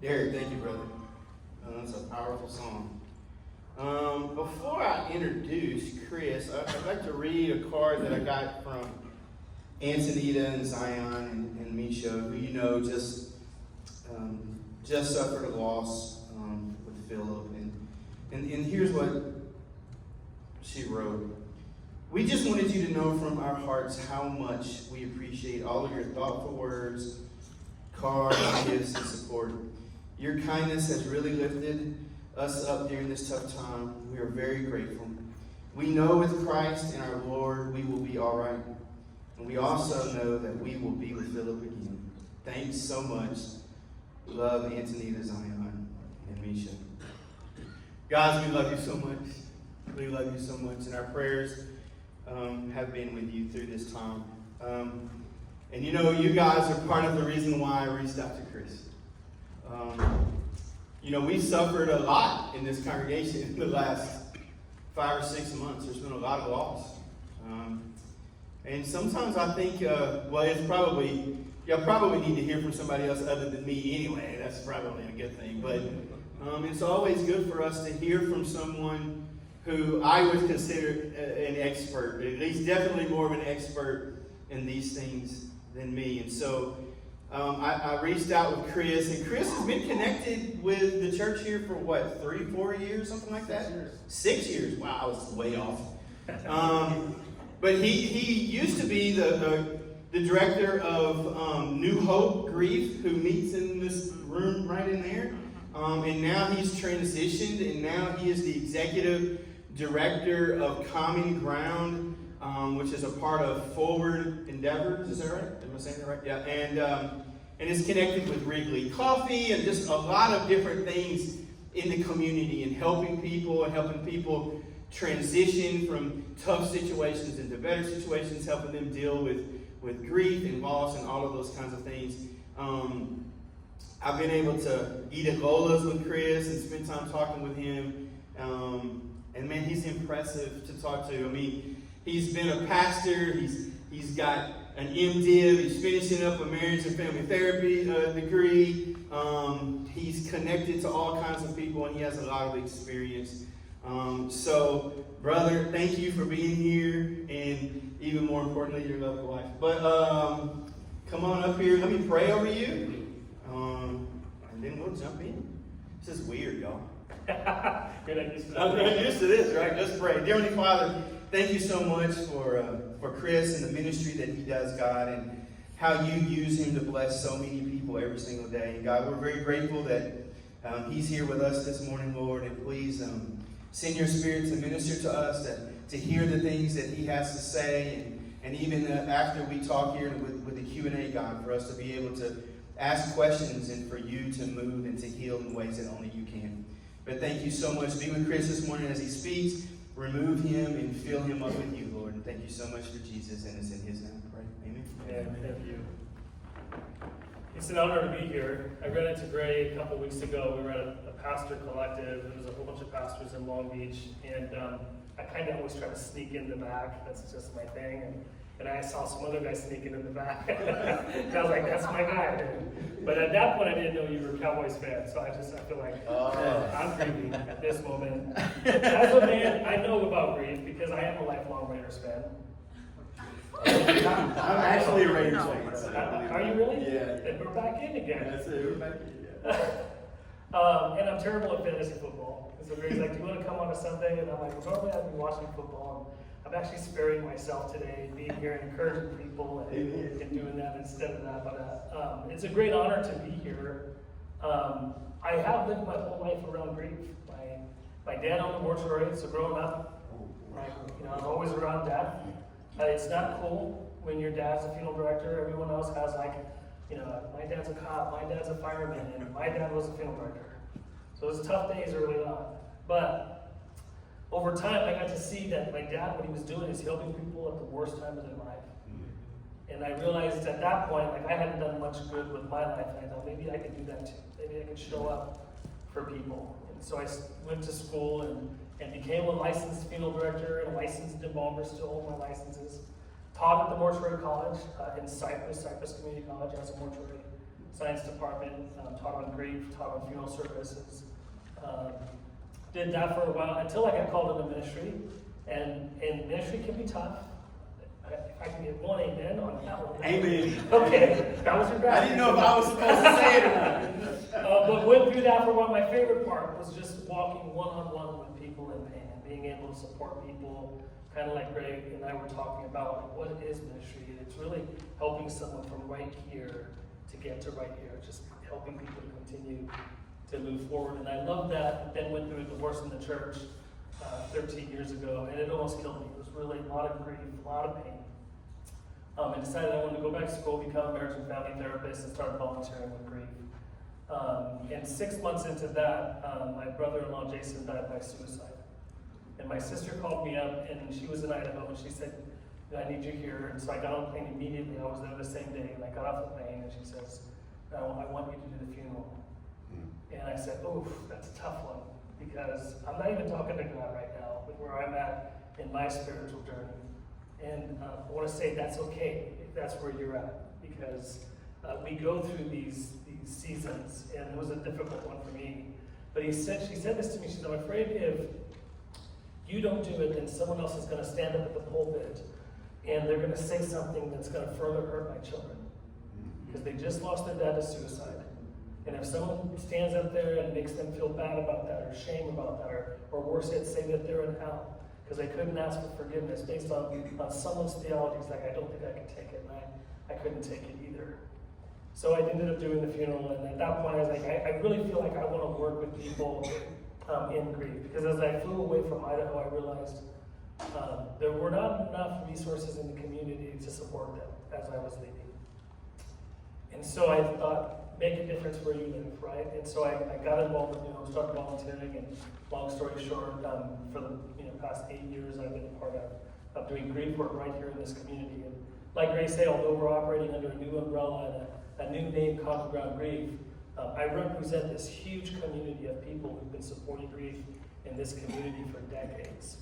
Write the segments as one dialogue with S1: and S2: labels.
S1: Derek, thank you, brother. That's a powerful song. Before I introduce Chris, I'd like to read a card that I got from Antonita and Zion and Misha, who you know just suffered a loss with Philip. And here's what she wrote. We just wanted you to know from our hearts how much we appreciate all of your thoughtful words, cards, gifts, and support. Your kindness has really lifted us up during this tough time. We are very grateful. We know with Christ and our Lord we will be all right. And we also know that we will be with Philip again. Thanks so much. Love, Antonita, Zion, and Misha. Guys, we love you so much. We love you so much. And our prayers have been with you through this time. And you know, you guys are part of the reason why I reached out to Chris. You know, we suffered a lot in this congregation in the last 5 or 6 months. There's been a lot of loss. And sometimes I think, it's probably, y'all probably need to hear from somebody else other than me anyway. That's probably a good thing. But it's always good for us to hear from someone who I would consider an expert, at least definitely more of an expert in these things than me. And so I reached out with Chris, and Chris has been connected with the church here for what, 3-4 years, something like that? 6 years. Wow, I was way off. But he used to be the director of New Hope Grief, who meets in this room right in there. And now he's transitioned, and now he is the executive director of Common Ground, which is a part of Forward Endeavors. Is that right? Am I saying that right? Yeah. And it's connected with Wrigley Coffee and just a lot of different things in the community and helping people transition from tough situations into better situations, helping them deal with grief and loss and all of those kinds of things. I've been able to eat at Lola's with Chris and spend time talking with him. And man, he's impressive to talk to. I mean, he's been a pastor. He's got an MDiv. He's finishing up a marriage and family therapy degree. He's connected to all kinds of people, and he has a lot of experience. So, brother, thank you for being here, and even more importantly, your loved wife. But come on up here. Let me pray over you. And then we'll jump in. This is weird, y'all.
S2: Good, I'm used to that.
S1: I'm used to this, right? Let's pray. Dear Heavenly Father, thank you so much for Chris and the ministry that he does, God, and how you use him to bless so many people every single day. And God, we're very grateful that he's here with us this morning, Lord, and please send your Spirit to minister to us, to hear the things that he has to say, and even after we talk here with the Q&A, God, for us to be able to ask questions and for you to move and to heal in ways that only you can. But thank you so much. Be with Chris this morning as he speaks. Remove him and fill him up with you, Lord. And thank you so much for Jesus, and it's in his name I pray. Amen.
S2: Yeah, thank you. It's an honor to be here. I ran into Gray a couple weeks ago. We were at a pastor collective. There was a whole bunch of pastors in Long Beach, and I kind of always try to sneak in the back. That's just my thing. And I saw some other guys sneaking in the back. And I was like, that's my guy. But at that point, I didn't know you were a Cowboys fan, so I feel like I'm grieving at this moment. As a man, I know about grief because I am a lifelong Raiders fan.
S1: I'm actually a Raiders fan.
S2: Are you really?
S1: Yeah.
S2: And we're back in again.
S1: That's it. We're back in, yeah.
S2: And I'm terrible at fantasy football. So Gray's like, do you want to come on a Sunday? And I'm like, well, normally I'd be watching football. I'm actually sparing myself today, being here and encouraging people and doing that instead of that. But it's a great honor to be here. I have lived my whole life around grief. My dad owned a mortuary, so growing up, I was always around death. It's not cool when your dad's a funeral director. Everyone else has my dad's a cop, my dad's a fireman, and my dad was a funeral director. So it was tough days early on. But over time, I got to see that my dad, what he was doing is helping people at the worst time of their life. And I realized at that point, I hadn't done much good with my life. And I thought, maybe I could do that too. Maybe I could show up for people. And so I went to school and became a licensed funeral director and a licensed embalmer, still hold my licenses. Taught at the mortuary college in Cypress Community College as a mortuary science department, taught on grief, taught on funeral services. Did that for a while until I got called into ministry. And ministry can be tough. If I can get one amen on that one.
S1: Amen.
S2: Okay, that was your bad.
S1: I didn't know if I was supposed to say it or not.
S2: But went through that for one. My favorite part was just walking one-on-one with people in pain, being able to support people, kind of like Greg and I were talking about, what is ministry? And it's really helping someone from right here to get to right here, just helping people to continue to move forward. And I love that. Then went through a divorce in the church 13 years ago, and it almost killed me. It was really a lot of grief, a lot of pain. I decided I wanted to go back to school, become a marriage and family therapist, and start volunteering with grief. And 6 months into that, my brother-in-law Jason died by suicide. And my sister called me up, and she was in Idaho, and she said, I need you here. And so I got on the plane immediately. I was there the same day, and I got off the plane, and she says, I want you to do the funeral. And I said, oof, that's a tough one, because I'm not even talking to God right now, but where I'm at in my spiritual journey. And I want to say that's okay if that's where you're at, because we go through these seasons, and it was a difficult one for me. But she said this to me, she said, I'm afraid if you don't do it, then someone else is going to stand up at the pulpit, and they're going to say something that's going to further hurt my children, because they just lost their dad to suicide. And if someone stands up there and makes them feel bad about that, or shame about that, or worse yet, say that they're in hell, because I couldn't ask for forgiveness based on someone's theology, it's like, I don't think I can take it, and I couldn't take it either. So I ended up doing the funeral, and at that point I was like, I really feel like I want to work with people in grief, because as I flew away from Idaho, I realized there were not enough resources in the community to support them as I was leaving. And so I thought, make a difference where you live, right? And so I got involved, started volunteering, and long story short, for the past 8 years, I've been a part of doing grief work right here in this community. And like Grace said, although we're operating under a new umbrella and a new name, Common Ground Grief, I represent this huge community of people who've been supporting grief in this community for decades.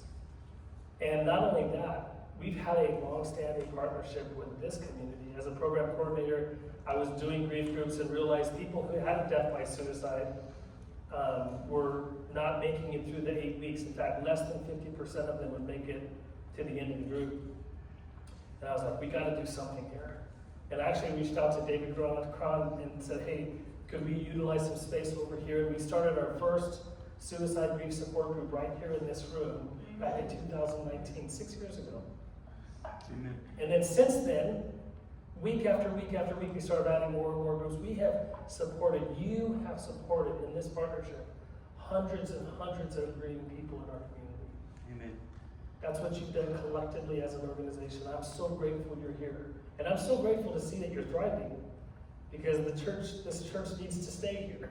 S2: And not only that, we've had a long-standing partnership with this community. As a program coordinator, I was doing grief groups and realized people who had death by suicide were not making it through the 8 weeks. In fact, less than 50% of them would make it to the end of the group. And I was like, we got to do something here. And I actually reached out to David Cron and said, hey, could we utilize some space over here? And we started our first suicide grief support group right here in this room back in 2019, 6 years ago.
S1: Amen.
S2: And then since then, week after week after week, we started adding more and more groups. We have supported, you have supported in this partnership, hundreds and hundreds of grieving people in our community.
S1: Amen.
S2: That's what you've done collectively as an organization. I'm so grateful you're here. And I'm so grateful to see that you're thriving, because this church needs to stay here.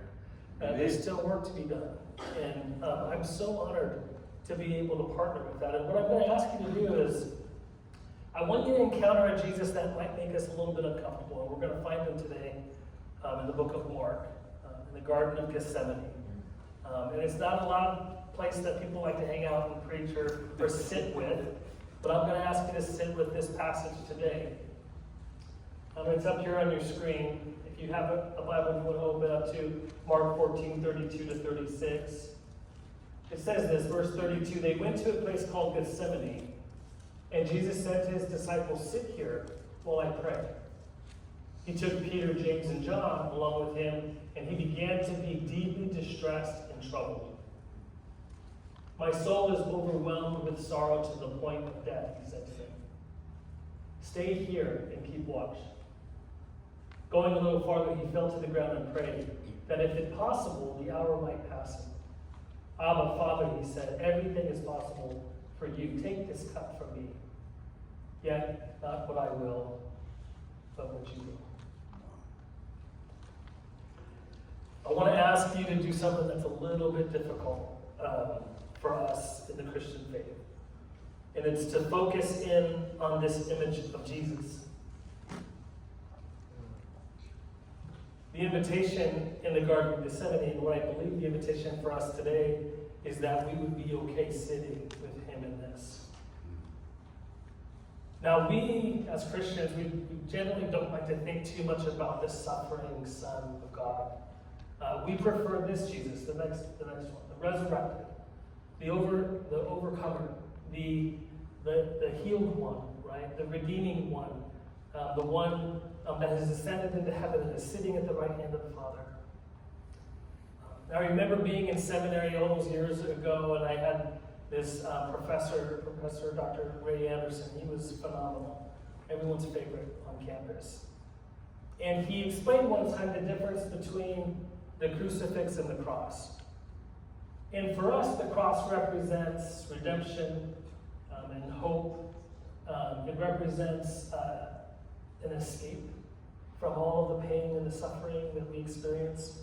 S2: There's still work to be done. And I'm so honored to be able to partner with that. And what I'm going to ask you to do is, I want you to encounter a Jesus that might make us a little bit uncomfortable. And we're going to find him today in the book of Mark, in the Garden of Gethsemane. And it's not a loud place that people like to hang out and preach or sit with, but I'm going to ask you to sit with this passage today. It's up here on your screen. If you have a Bible, you want to open up to Mark 14, 32 to 36. It says this, verse 32, they went to a place called Gethsemane, and Jesus said to his disciples, sit here while I pray. He took Peter, James, and John along with him, and he began to be deeply distressed and troubled. My soul is overwhelmed with sorrow to the point of death, he said to them. Stay here and keep watch. Going a little farther, he fell to the ground and prayed that if it possible, the hour might pass him. Abba, Father, he said, everything is possible for you. Take this cup from me. Yet, not what I will, but what you will. I want to ask you to do something that's a little bit difficult for us in the Christian faith. And it's to focus in on this image of Jesus. The invitation in the Garden of Gethsemane, and what I believe the invitation for us today, is that we would be okay sitting with him in this. Now we, as Christians, we generally don't like to think too much about the suffering Son of God. We prefer this Jesus, the next one, the resurrected, the overcomer, the healed one, right? The redeeming one, the one that has ascended into heaven and is sitting at the right hand of the Father. Now, I remember being in seminary all those years ago, and I had this Professor Dr. Ray Anderson. He was phenomenal, everyone's favorite on campus. And he explained one time the difference between the crucifix and the cross. And for us, the cross represents redemption and hope. It represents an escape from all of the pain and the suffering that we experience.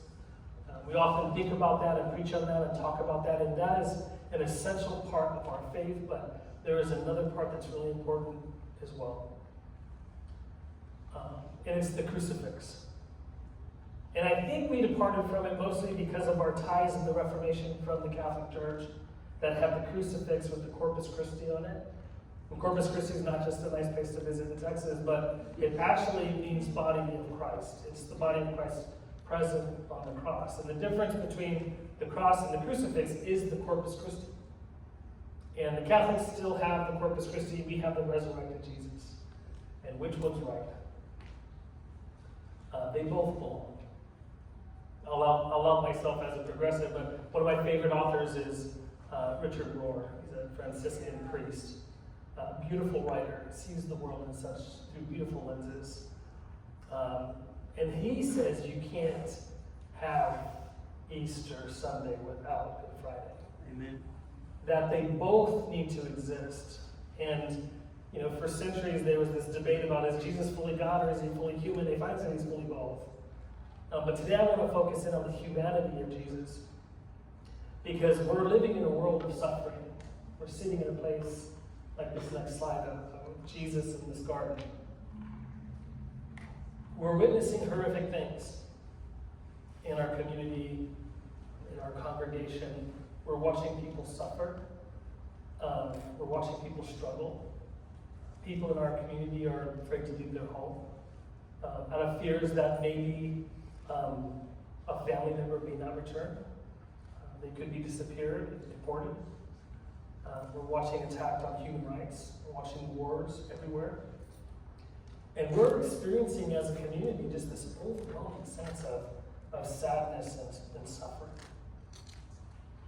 S2: We often think about that and preach on that and talk about that, and that is an essential part of our faith, but there is another part that's really important as well. And it's the crucifix. And I think we departed from it mostly because of our ties in the Reformation from the Catholic Church that have the crucifix with the Corpus Christi on it. And Corpus Christi is not just a nice place to visit in Texas, but it actually means body of Christ. It's the body of Christ present on the cross. And the difference between the cross and the crucifix is the Corpus Christi. And the Catholics still have the Corpus Christi. We have the resurrected Jesus. And which one's right? They both belong. I'll out myself as a progressive, but one of my favorite authors is Richard Rohr. He's a Franciscan priest. Beautiful writer, sees the world in such through beautiful lenses. And he says you can't have Easter Sunday without Good Friday.
S1: Amen. That
S2: they both need to exist. And for centuries there was this debate about, is Jesus fully God or is he fully human? They find that he's fully both. But today I want to focus in on the humanity of Jesus, because we're living in a world of suffering. We're sitting in a place like this next slide of Jesus in this garden. We're witnessing horrific things in our community, in our congregation. We're watching people suffer. We're watching people struggle. People in our community are afraid to leave their home out of fears that maybe a family member may not return. They could be disappeared, deported. We're watching attacks on human rights. We're watching wars everywhere. And we're experiencing as a community just this overwhelming sense of sadness and suffering.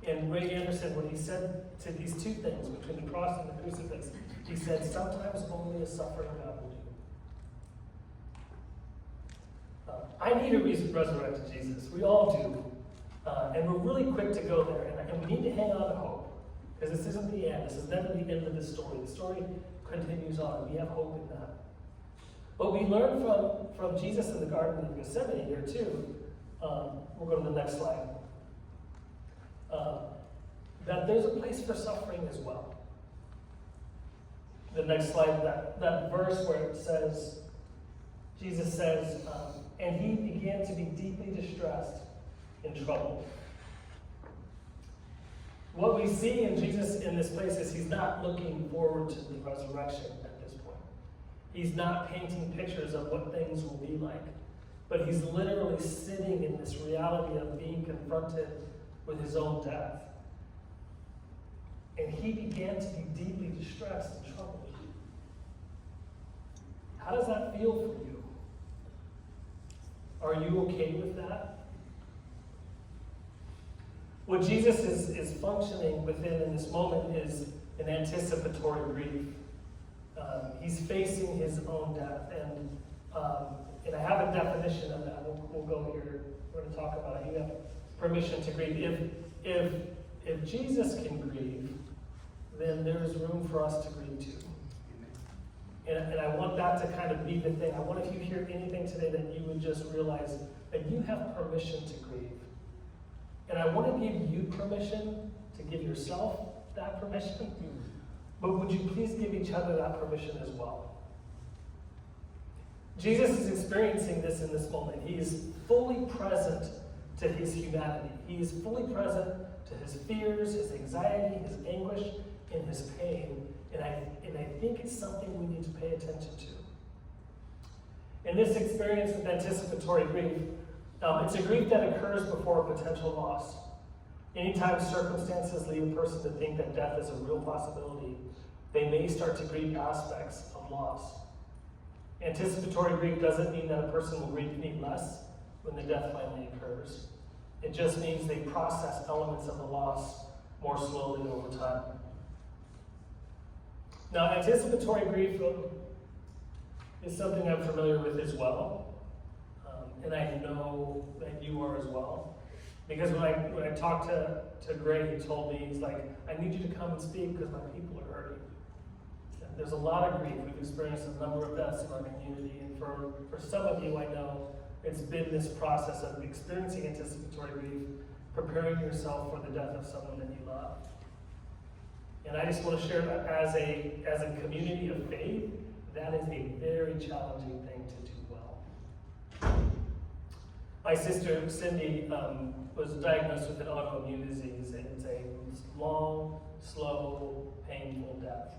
S2: And Ray Anderson, when he said to these two things, between the cross and the crucifix, he said, sometimes only a suffering God will do. I need a resurrected Jesus. We all do. And we're really quick to go there. And we need to hang on to hope. Because this isn't the end. This is never the end of the story. The story continues on. We have hope in that. But we learn from Jesus in the Garden of Gethsemane here too. We'll go to the next slide. That there's a place for suffering as well. The next slide, that verse where it says, Jesus says, and he began to be deeply distressed and troubled. What we see in Jesus in this place is he's not looking forward to the resurrection at this point. He's not painting pictures of what things will be like, but he's literally sitting in this reality of being confronted with his own death. And he began to be deeply distressed and troubled. How does that feel for you? Are you okay with that? What Jesus is functioning within in this moment is an anticipatory grief. He's facing his own death. And I have a definition of that. We'll go here. We're going to talk about it. You have permission to grieve. If Jesus can grieve, then there is room for us to grieve too. And I want that to kind of be the thing. I want, if you hear anything today, that you would just realize that you have permission to grieve. And I want to give you permission to give yourself that permission. But would you please give each other that permission as well? Jesus is experiencing this in this moment. He is fully present to his humanity. He is fully present to his fears, his anxiety, his anguish, and his pain. And I think it's something we need to pay attention to. In this experience with anticipatory grief, it's a grief that occurs before a potential loss. Anytime circumstances lead a person to think that death is a real possibility, they may start to grieve aspects of loss. Anticipatory grief doesn't mean that a person will grieve any less when the death finally occurs. It just means they process elements of the loss more slowly over time. Now, anticipatory grief is something I'm familiar with as well. And I know that you are as well. Because when I talked to Gray, he told me, he's like, I need you to come and speak because my people are hurting. And there's a lot of grief. We've experienced a number of deaths in our community. And for some of you, I know it's been this process of experiencing anticipatory grief, preparing yourself for the death of someone that you love. And I just want to share that as a community of faith, that is a very challenging thing to do well. My sister, Cindy, was diagnosed with an autoimmune disease, and it's a long, slow, painful death.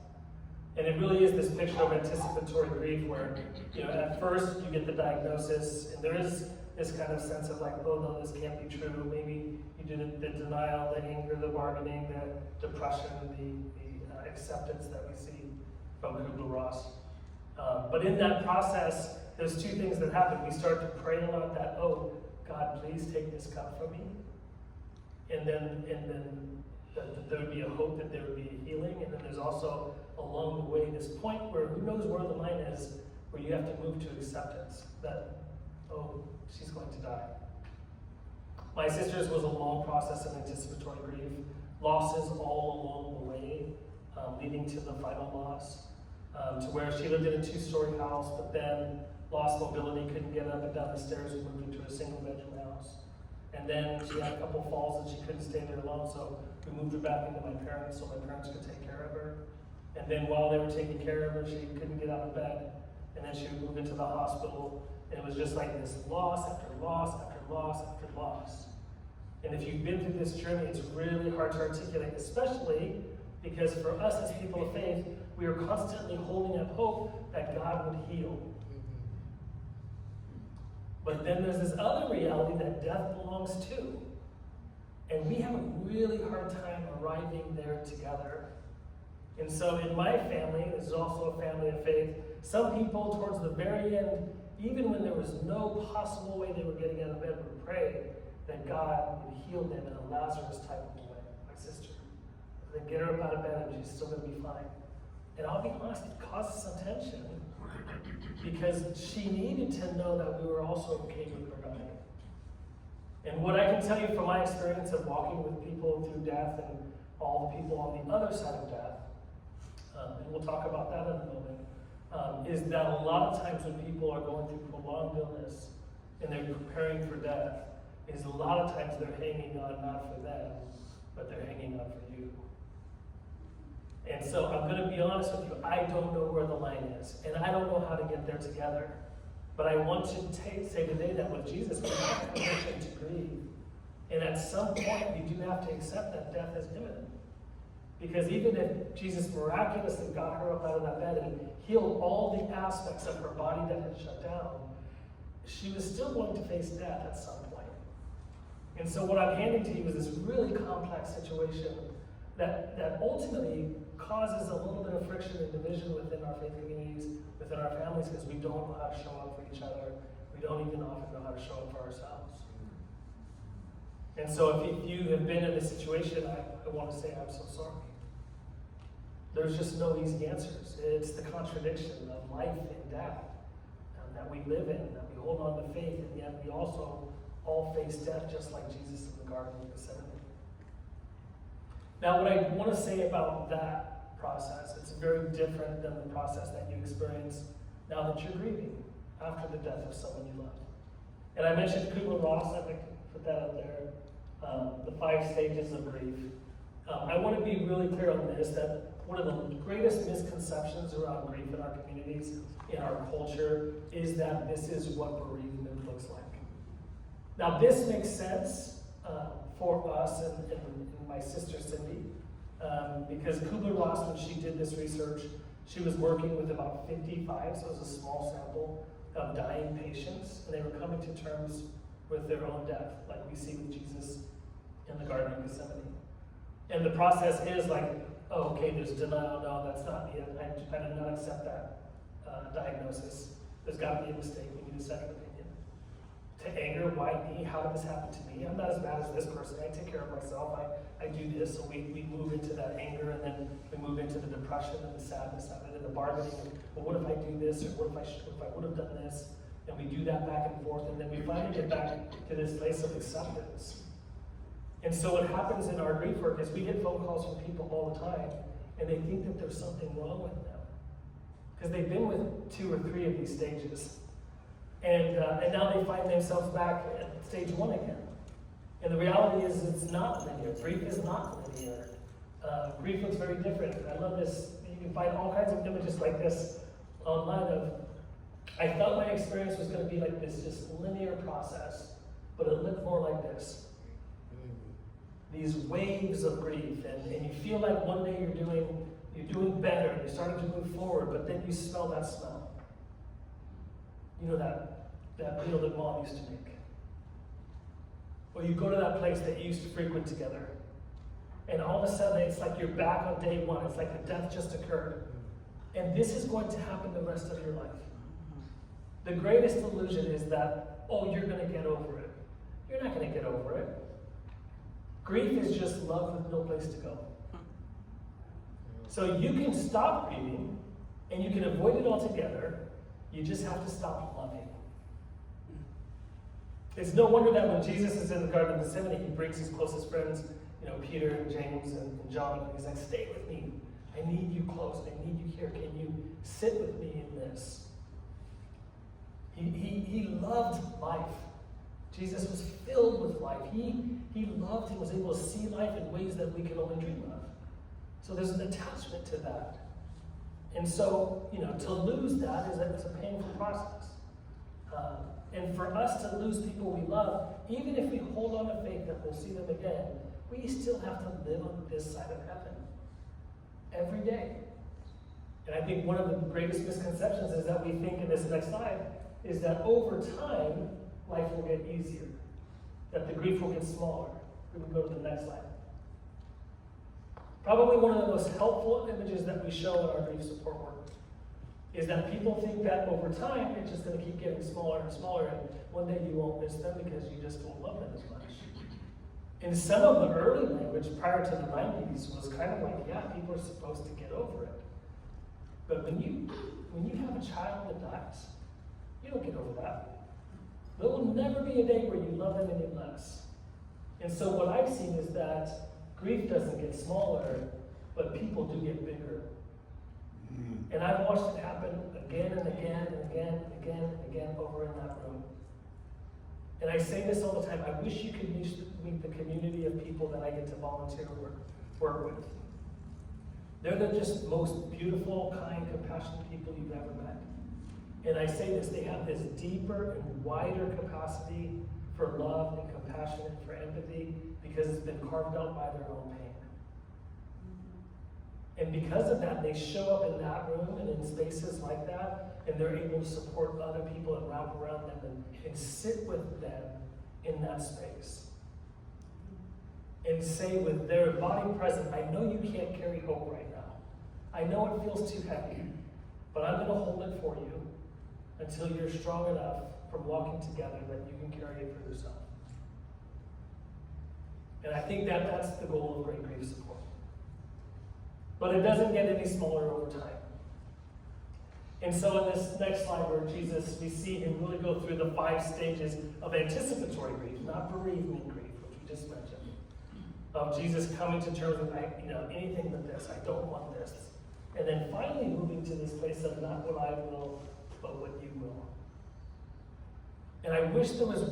S2: And it really is this picture of anticipatory grief where, at first you get the diagnosis, and there is this kind of sense of like, oh no, this can't be true. Maybe you did the denial, the anger, the bargaining, the depression, the acceptance that we see from Kubler-Ross. But in that process, there's two things that happen. We start to pray a lot that, oh, God, please take this cup from me. And then there would be a hope that there would be a healing. And then there's also along the way this point where who knows where the line is, where you have to move to acceptance that, oh, she's going to die. My sister's was a long process of anticipatory grief, losses all along the way, leading to the final loss, to where she lived in a 2-story house, but then lost mobility, couldn't get up and down the stairs, and moved into a single-bedroom house. And then she had a couple falls and she couldn't stay there alone, so we moved her back into my parents so my parents could take care of her. And then while they were taking care of her, she couldn't get out of bed. And then she would move into the hospital, and it was just like this loss after loss after loss after loss. And if you've been through this journey, it's really hard to articulate, especially because for us as people of faith, we are constantly holding up hope that God would heal. But then there's this other reality that death belongs to. And we have a really hard time arriving there together. And so in my family, this is also a family of faith, some people towards the very end, even when there was no possible way they were getting out of bed, would pray that God would heal them in a Lazarus type of way. My sister. They'd get her up out of bed and she's still going to be fine. And I'll be honest, it causes some tension because she needed to know that we were also okay with her dying. And what I can tell you from my experience of walking with people through death and all the people on the other side of death, and we'll talk about that in a moment, is that a lot of times when people are going through prolonged illness and they're preparing for death, is a lot of times they're hanging on not for them, but they're hanging on for you. And so I'm going to be honest with you, I don't know where the line is, and I don't know how to get there together. But I want to say today that with Jesus, we have permission to grieve. And at some point, we do have to accept that death is imminent. Because even if Jesus miraculously got her up out of that bed and healed all the aspects of her body that had shut down, she was still going to face death at some point. And so what I'm handing to you is this really complex situation that ultimately causes a little bit of friction and division within our faith communities, within our families, because we don't know how to show up for each other. We don't even often know how to show up for ourselves. And so if you have been in this situation, I want to say I'm so sorry. There's just no easy answers. It's the contradiction of life and death that we live in, that we hold on to faith, and yet we also all face death just like Jesus in the Garden of Gethsemane. Now, what I want to say about that process, it's very different than the process that you experience now that you're grieving after the death of someone you love. And I mentioned Kubler-Ross, I think put that up there, the 5 stages of grief. I want to be really clear on this, that one of the greatest misconceptions around grief in our communities, in our culture, is that this is what bereavement looks like. Now, this makes sense for us and my sister Cindy, Because Kubler-Ross, when she did this research, she was working with about 55, so it was a small sample of dying patients, and they were coming to terms with their own death, like we see with Jesus in the Garden of Gethsemane. And the process is like, oh, okay, there's denial, no, that's not me, I do not accept that diagnosis. There's got to be a mistake, we need a second opinion. To anger, why me? How did this happen to me? I'm not as bad as this person, I take care of myself, I do this, so we move into that anger, and then we move into the depression and the sadness of it, and the bargaining, well, what if I do this, or what if I would have done this? And we do that back and forth, and then we finally get back to this place of acceptance. And so what happens in our grief work is we get phone calls from people all the time, and they think that there's something wrong with them. Because they've been with 2 or 3 of these stages. And now they find themselves back at stage 1 again. And the reality is it's not linear. Grief is not linear. Grief looks very different. I love this. You can find all kinds of images like this online of, I thought my experience was going to be like this just linear process, but it looked more like this. These waves of grief, and you feel like one day you're doing better, and you're starting to move forward, but then you smell that smell. You know that meal that mom used to make. Or you go to that place that you used to frequent together, and all of a sudden it's like you're back on day 1. It's like the death just occurred. And this is going to happen the rest of your life. The greatest illusion is that, oh, you're going to get over it. You're not going to get over it. Grief is just love with no place to go. So you can stop grieving, and you can avoid it altogether. You just have to stop loving. It's no wonder that when Jesus is in the Garden of Gethsemane, he brings his closest friends, Peter and James and John, and he's like, stay with me. I need you close. I need you here. Can you sit with me in this? He loved life. Jesus was filled with life. He loved, he was able to see life in ways that we can only dream of. So there's an attachment to that. And so, to lose that is a painful process. And for us to lose people we love, even if we hold on to faith that we'll see them again, we still have to live on this side of heaven every day. And I think one of the greatest misconceptions is that we think in this next slide is that over time, life will get easier, that the grief will get smaller. We can go to the next slide. Probably one of the most helpful images that we show in our grief support work is that people think that over time, it's just going to keep getting smaller and smaller, and one day you won't miss them because you just won't love them as much. And some of the early language prior to the 90s was kind of like, yeah, people are supposed to get over it. But when you have a child that dies, you don't get over that. There will never be a day where you love them any less. And so what I've seen is that grief doesn't get smaller, but people do get bigger. And I've watched it happen again and again and again and again and again over in that room. And I say this all the time, I wish you could meet the community of people that I get to volunteer work with. They're the just most beautiful, kind, compassionate people you've ever met. And I say this, they have this deeper and wider capacity for love and compassion and for empathy because it's been carved out by their own pain. And because of that, they show up in that room and in spaces like that, and they're able to support other people and wrap around them and sit with them in that space. And say with their body present, I know you can't carry hope right now. I know it feels too heavy, but I'm going to hold it for you until you're strong enough from walking together that you can carry it for yourself. And I think that that's the goal of great grief support. But it doesn't get any smaller over time. And so in this next slide where Jesus, we see him really go through the 5 stages of anticipatory grief, not bereavement grief, which we just mentioned. Of Jesus coming to terms with, anything but this, I don't want this. And then finally moving to this place of not what I will, but what you will. And I wish there was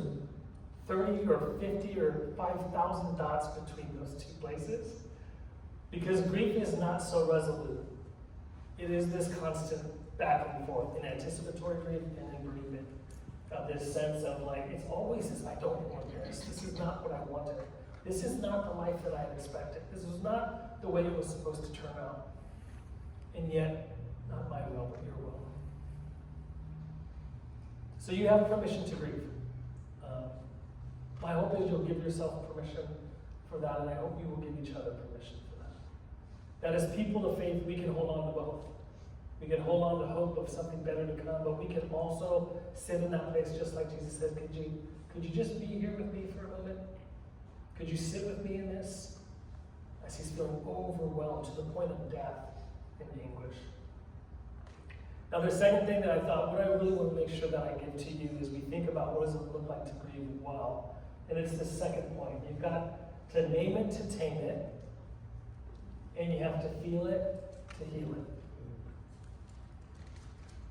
S2: 30 or 50 or 5,000 dots between those 2 places. Because grief is not so resolute. It is this constant back and forth in anticipatory grief and in bereavement. This sense of it's always this, I don't want this. This is not what I wanted. This is not the life that I had expected. This was not the way it was supposed to turn out. And yet, not my will, but your will. So you have permission to grieve. My hope is you'll give yourself permission for that, and I hope you will give each other permission for that. That as people of faith, we can hold on to both. We can hold on to hope of something better to come, but we can also sit in that place just like Jesus said, could you just be here with me for a moment? Could you sit with me in this? As he's feeling overwhelmed to the point of death in anguish. Now the second thing that I thought, what I really want to make sure that I give to you is we think about what does it look like to grieve well. And it's the second point. You've got to name it to tame it, and you have to feel it to heal it.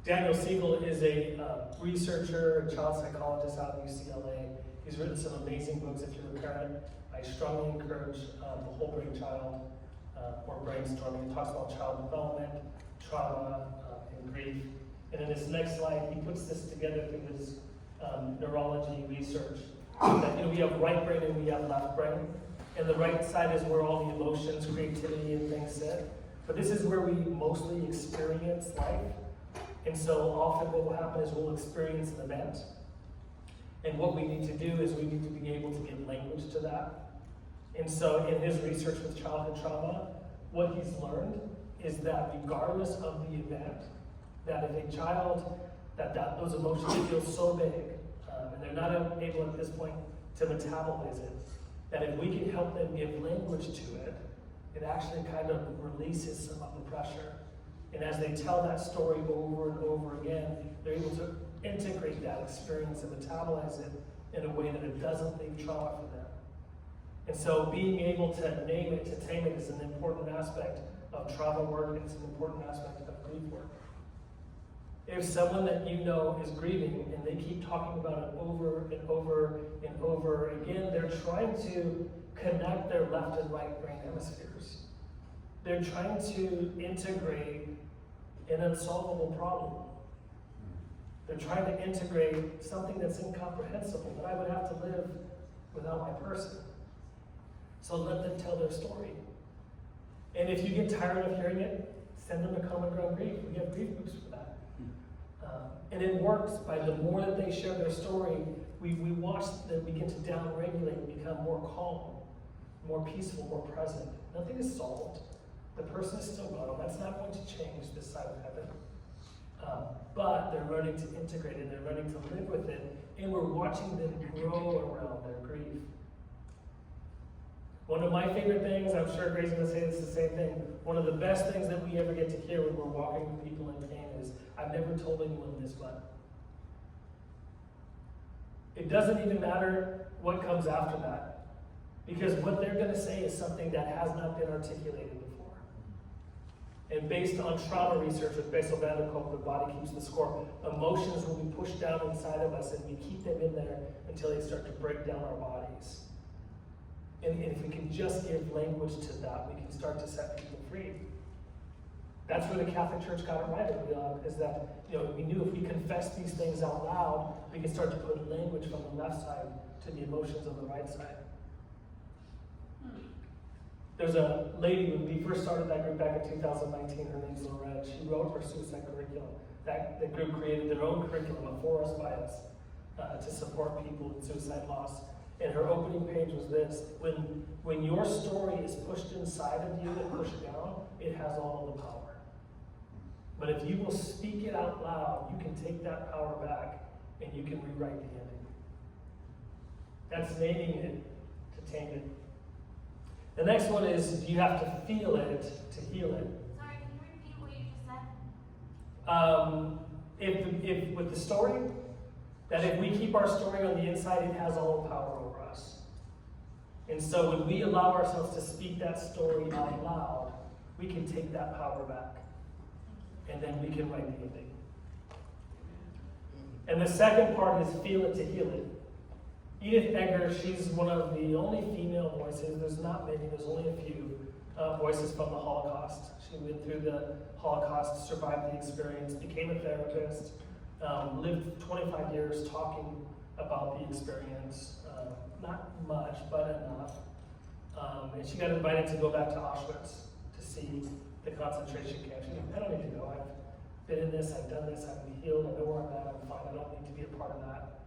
S2: Daniel Siegel is a researcher, a child psychologist out of UCLA. He's written some amazing books. If you're a parent, I strongly encourage the Whole Brain Child or Brainstorming. He talks about child development, trauma, and grief. And in this next slide, he puts this together through his neurology research. That we have right brain and we have left brain. And the right side is where all the emotions, creativity, and things sit. But this is where we mostly experience life. And so often what will happen is we'll experience an event. And what we need to do is we need to be able to give language to that. And so in his research with childhood trauma, what he's learned is that regardless of the event, that if a child, that those emotions feel so big, and they're not able at this point to metabolize it, that if we can help them give language to it, it actually kind of releases some of the pressure. And as they tell that story over and over again, they're able to integrate that experience and metabolize it in a way that it doesn't leave trauma for them. And so being able to name it, to tame it is an important aspect of trauma work, and it's an important aspect of grief work. If someone that you know is grieving and they keep talking about it over and over and over again, they're trying to connect their left and right brain hemispheres. They're trying to integrate an unsolvable problem. They're trying to integrate something that's incomprehensible, that I would have to live without my person. So let them tell their story. And if you get tired of hearing it, send them to Common Ground Grief. We have grief groups for that. And it works. By the more that they share their story, we watch them begin to downregulate and become more calm, more peaceful, more present. Nothing is solved. The person is still gone. That's not going to change this side of heaven. But they're learning to integrate it. They're learning to live with it. And we're watching them grow around their grief. One of my favorite things, I'm sure Gray's going to say this the same thing, one of the best things that we ever get to hear when we're walking with people in pain is, I've never told anyone this, but. It doesn't even matter what comes after that. Because what they're going to say is something that has not been articulated before. And based on trauma research with Bessel van der Kolk, The Body Keeps the Score, emotions will be pushed down inside of us and we keep them in there until they start to break down our bodies. And if we can just give language to that, we can start to set people free. That's where the Catholic Church got it right, is that we knew if we confessed these things out loud, we can start to put language from the left side to the emotions on the right side. There's a lady, when we first started that group back in 2019, her name's Lorette. She wrote her suicide curriculum. The group created their own curriculum for us, by us, to support people with suicide loss. And her opening page was this: when your story is pushed inside of you and pushed down, it has all of the power. But if you will speak it out loud, you can take that power back and you can rewrite the ending. That's naming it to tame it. The next one is you have to feel it to heal it.
S3: Sorry, can you repeat what you just said?
S2: If with the story, that if we keep our story on the inside, it has all the power over us. And so when we allow ourselves to speak that story out loud, we can take that power back. And then we can write the ending. And the second part is feel it to heal it. Edith Egger, she's one of the only female voices, there's not many, there's only a few voices from the Holocaust. She went through the Holocaust, survived the experience, became a therapist, lived 25 years talking about the experience. Not much, but enough. And she got invited to go back to Auschwitz to see the concentration camp. She's like, I don't need to go. I've been in this, I've done this, I've been healed, I know where I'm at, I'm fine, I don't need to be a part of that.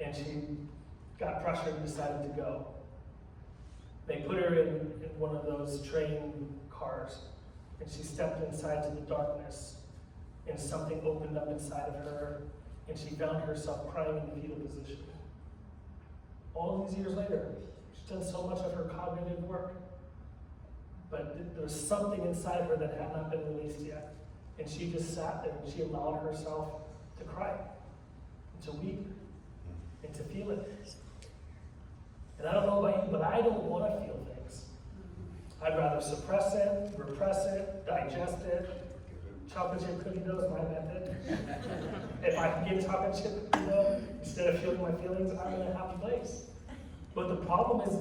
S2: And she got pressured and decided to go. They put her in one of those train cars, and she stepped inside to the darkness, and something opened up inside of her, and she found herself crying in the fetal position. All these years later, she's done so much of her cognitive work, but there was something inside her that had not been released yet. And she just sat there and she allowed herself to cry, and to weep, and to feel it. And I don't know about you, but I don't want to feel things. I'd rather suppress it, repress it, digest it. Chocolate chip cookie dough is my method. If I can get chocolate chip cookie dough instead of feeling my feelings, I'm in a happy place. But the problem is,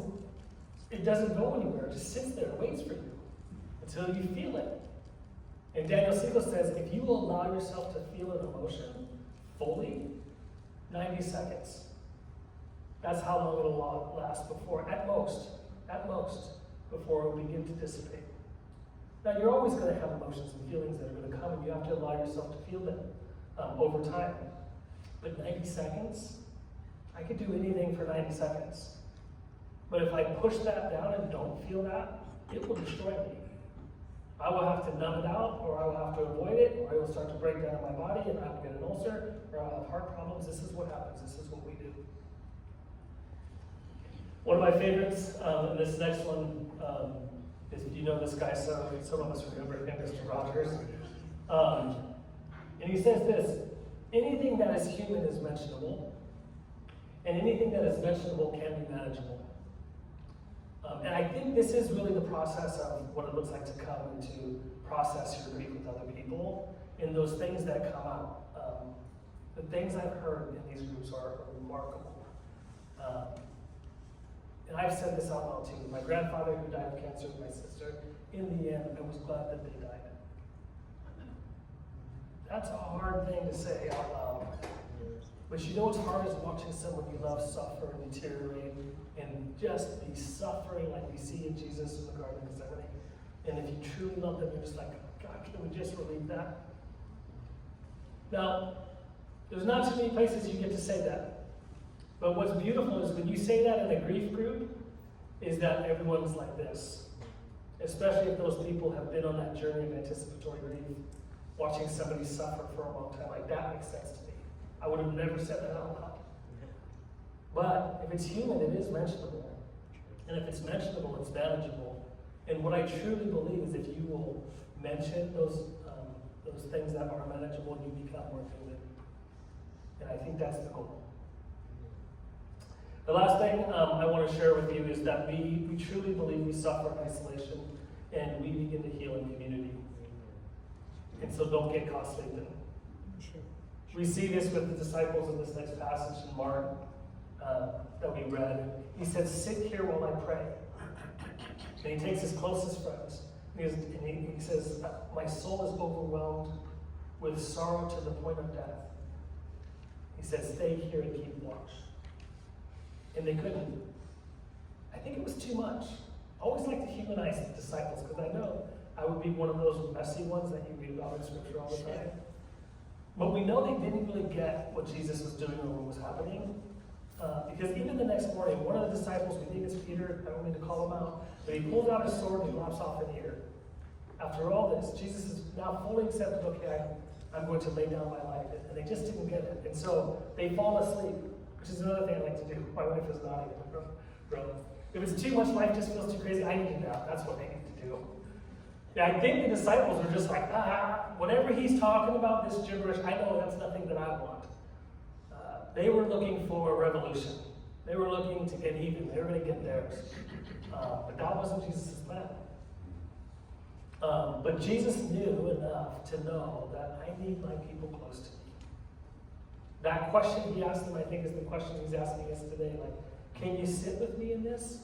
S2: it doesn't go anywhere. It just sits there, waits for you until you feel it. And Daniel Siegel says, if you will allow yourself to feel an emotion fully, 90 seconds. That's how long it'll last before, at most, before it will begin to dissipate. Now, you're always going to have emotions and feelings that are going to come, and you have to allow yourself to feel them over time. But 90 seconds, I could do anything for 90 seconds. But if I push that down and don't feel that, it will destroy me. I will have to numb it out, or I will have to avoid it, or I will start to break down in my body, and I will get an ulcer, or I'll have heart problems. This is what happens. This is what we do. One of my favorites, and this next one, is, you know this guy, so some of us remember him, Mr. Rogers. And he says this: anything that is human is mentionable, and anything that is mentionable can be manageable. And I think this is really the process of what it looks like to come and to process your grief with other people, and those things that come out. The things I've heard in these groups are remarkable. And I've said this out loud too. My grandfather, who died of cancer, and my sister, in the end, I was glad that they died. That's a hard thing to say out loud. But you know what's hard is watching someone you love suffer and deteriorate and just be suffering like we see in Jesus in the Garden of Gethsemane. And if you truly love them, you're just like, God, can we just relieve that? Now, there's not too many places you get to say that. But what's beautiful is when you say that in a grief group, is that everyone's like this. Especially if those people have been on that journey of anticipatory grief, watching somebody suffer for a long time. Like, that makes sense to me. I would have never said that out loud. But if it's human, it is mentionable. And if it's mentionable, it's manageable. And what I truly believe is if you will mention those things that are manageable, you become more human. And I think that's the goal. The last thing I want to share with you is that we truly believe we suffer in isolation and we begin to heal in community. And so don't get caught sleeping. We see this with the disciples in this next passage in Mark that we read. He said, sit here while I pray. And he takes his closest friends. And he says, my soul is overwhelmed with sorrow to the point of death. He said, stay here and keep watch. And they couldn't. I think it was too much. I always like to humanize the disciples because I know I would be one of those messy ones that you read about in Scripture all the time. But we know they didn't really get what Jesus was doing or what was happening. Because even the next morning, one of the disciples, we think it's Peter, I don't mean to call him out, but he pulls out his sword and he lops off an ear. After all this, Jesus is now fully accepted, okay, I'm going to lay down my life. And they just didn't get it. And so they fall asleep, which is another thing I like to do. My wife is nodding. Bro, if it's too much, life just feels too crazy, I need to nap. That's what I need to do. Yeah, I think the disciples were just like, whatever he's talking about, this gibberish, I know that's nothing that I want. They were looking for a revolution. They were looking to get even. They were going to get theirs. But that wasn't Jesus' plan. But Jesus knew enough to know that I need my people close to me. That question he asked them, I think, is the question he's asking us today. Like, can you sit with me in this?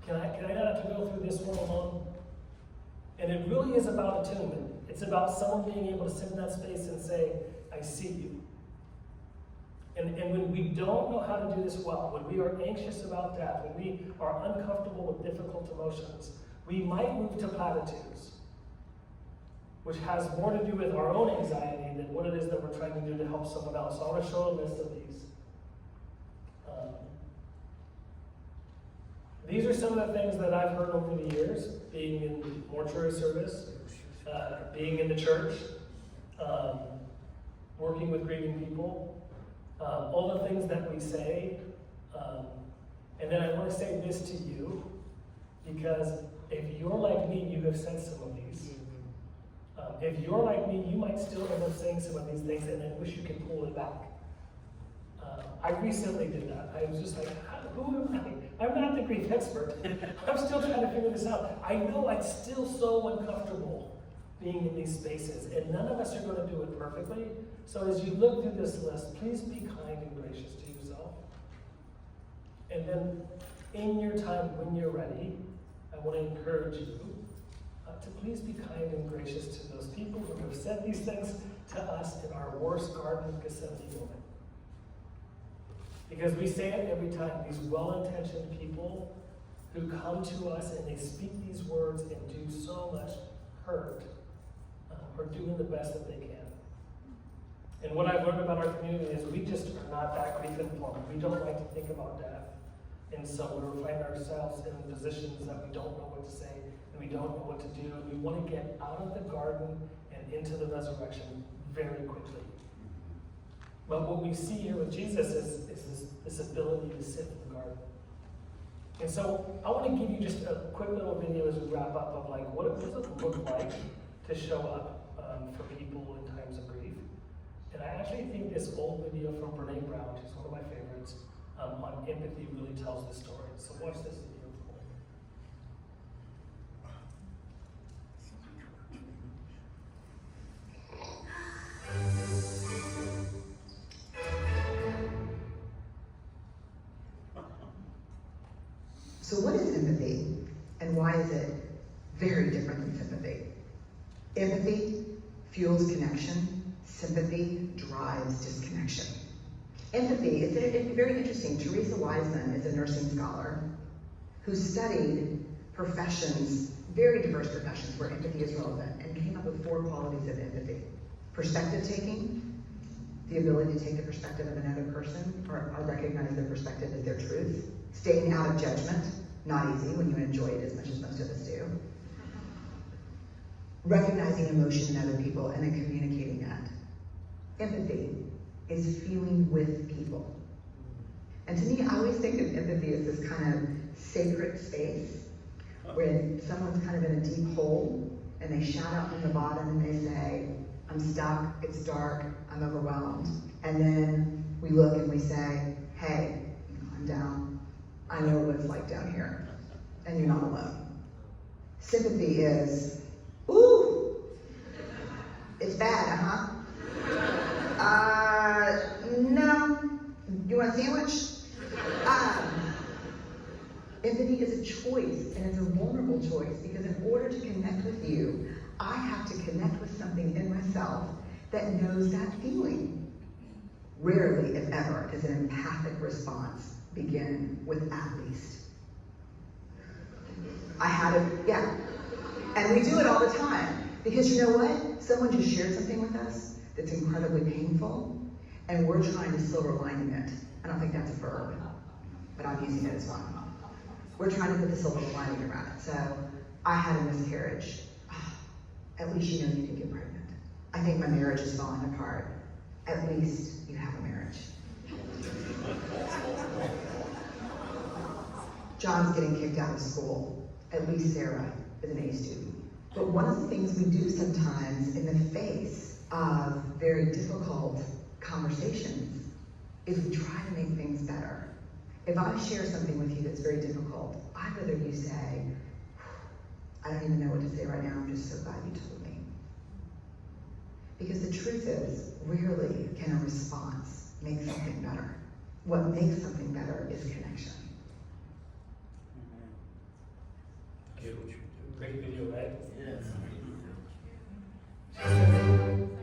S2: Can I not have to go through this one alone? And it really is about attunement. It's about someone being able to sit in that space and say, I see you. And And when we don't know how to do this well, when we are anxious about death, when we are uncomfortable with difficult emotions, we might move to platitudes, which has more to do with our own anxiety than what it is that we're trying to do to help someone else. So I want to show a list of these. These are some of the things that I've heard over the years, being in mortuary service, being in the church, working with grieving people, all the things that we say. And then I want to say this to you, because if you're like me, you have said some of these. If you're like me, you might still end up saying some of these things and then wish you could pull it back. I recently did that. I was just like, who am I? I'm not the grief expert. I'm still trying to figure this out. I know I'm still so uncomfortable being in these spaces, and none of us are going to do it perfectly. So as you look through this list, please be kind and gracious to yourself. And then in your time, when you're ready, I want to encourage you to please be kind and gracious to those people who have said these things to us in our worst Garden of Gethsemane moment. Because we say it every time, these well-intentioned people who come to us and they speak these words and do so much hurt are doing the best that they can. And what I've learned about our community is we just are not that grief informed. We don't like to think about death. And so we find ourselves in positions that we don't know what to say and we don't know what to do. And we want to get out of the garden and into the resurrection very quickly. But what we see here with Jesus is this ability to sit in the garden. And so I want to give you just a quick little video as we wrap up of like, what does it look like to show up for people in times of grief? And I actually think this old video from Brene Brown, which is one of my favorites, on empathy really tells the story. So watch this video.
S4: So what is empathy, and why is it very different than sympathy? Empathy fuels connection. Sympathy drives disconnection. Empathy, it's very interesting. Teresa Wiseman is a nursing scholar who studied professions, very diverse professions where empathy is relevant, and came up with 4 qualities of empathy. Perspective taking, the ability to take the perspective of another person or recognize their perspective as their truth. Staying out of judgment, not easy when you enjoy it as much as most of us do. Recognizing emotion in other people and then communicating that. Empathy is feeling with people. And to me, I always think of empathy as this kind of sacred space when someone's kind of in a deep hole and they shout out from the bottom and they say, I'm stuck, it's dark, I'm overwhelmed. And then we look and we say, hey, I'm down. I know what it's like down here, and you're not alone. Sympathy is, ooh, it's bad, huh? No, you want a sandwich? Empathy is a choice, and it's a vulnerable choice, because in order to connect with you, I have to connect with something in myself that knows that feeling. Rarely, if ever, does an empathic response begin with at least. I had it, yeah. And we do it all the time. Because you know what? Someone just shared something with us that's incredibly painful, and we're trying to silver lining it. I don't think that's a verb, but I'm using it as one. We're trying to put the silver lining around it. So, I had a miscarriage. At least you know you can get pregnant. I think my marriage is falling apart. At least you have a marriage. John's getting kicked out of school. At least Sarah is an A student. But one of the things we do sometimes in the face of very difficult conversations is we try to make things better. If I share something with you that's very difficult, I'd rather you say, I don't even know what to say right now, I'm just so glad you told me. Because the truth is, rarely can a response make something better. What makes something better is connection.
S2: Great video, right?
S1: Yes.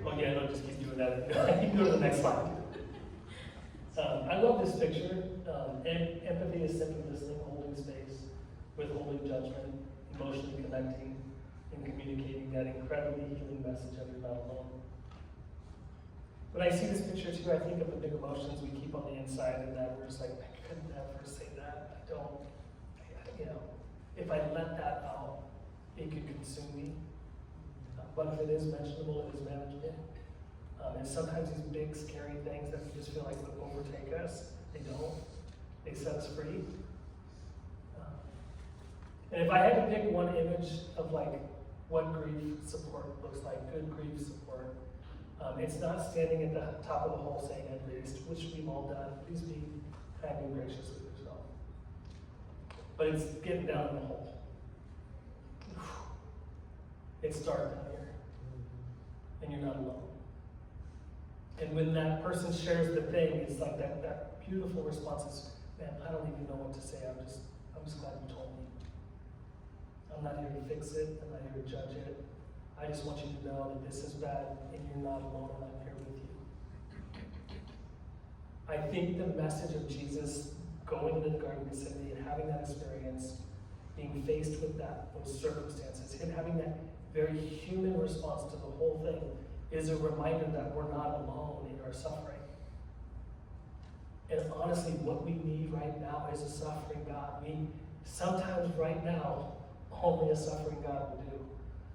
S2: Oh yeah, no, just keep doing that. You can go to the next slide. I love this picture. Empathy is simply listening, holding space, withholding judgment, emotionally connecting, and communicating that incredibly healing message of you're not alone. When I see this picture too, I think of the big emotions we keep on the inside, and that we're just like, I could never say that. I don't, if I let that out, it could consume me. But if it is mentionable, it is manageable. And sometimes these big, scary things that we just feel like would overtake us, they don't. They set us free. And if I had to pick one image of like what grief support looks like, good grief support, it's not standing at the top of the hole saying at least, which we've all done. Please be kind and gracious with yourself. But it's getting down in the hole. It's dark down here. And you're not alone. And when that person shares the thing, it's like that beautiful response is, man, I don't even know what to say. I'm just glad you told me. I'm not here to fix it. I'm not here to judge it. I just want you to know that this is bad and you're not alone and I'm here with you. I think the message of Jesus going into the Garden of Gethsemane and having that experience, being faced with those circumstances, him having that very human response to the whole thing, is a reminder that we're not alone in our suffering. And honestly, what we need right now is a suffering God. Sometimes right now, only a suffering God will do.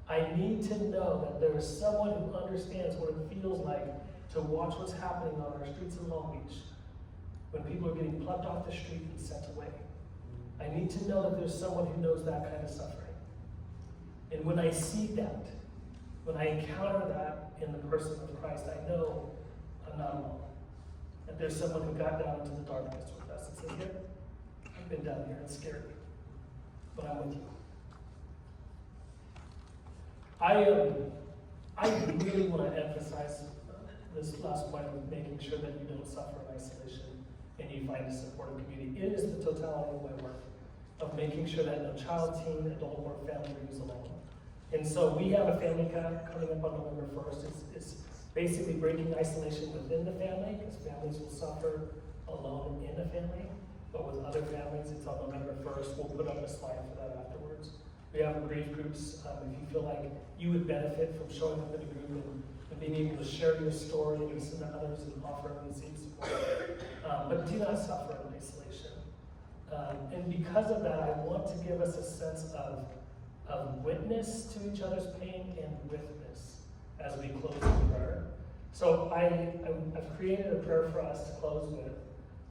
S2: I need to know that there is someone who understands what it feels like to watch what's happening on our streets in Long Beach when people are getting plucked off the street and sent away. I need to know that there's someone who knows that kind of suffering. And when I see that, when I encounter that in the person of Christ, I know I'm not alone. That there's someone who got down into the darkness with us and said, here, I've been down here, it's scary, but I'm with you. I really want to emphasize this last point of making sure that you don't suffer in isolation and you find a supportive community. It is the totality of my work of making sure that no child, teen, adult, or family is alone. And so we have a family camp coming up on November 1st. It's basically breaking isolation within the family, because families will suffer alone in a family, but with other families, it's on November 1st. We'll put up a slide for that afterwards. We have grief groups. If you feel like you would benefit from showing up in a group and being able to share your story and listen to others and offer and receive support. But do not suffer in isolation. And because of that, I want to give us a sense of witness to each other's pain and witness as we close in prayer. So I've created a prayer for us to close with.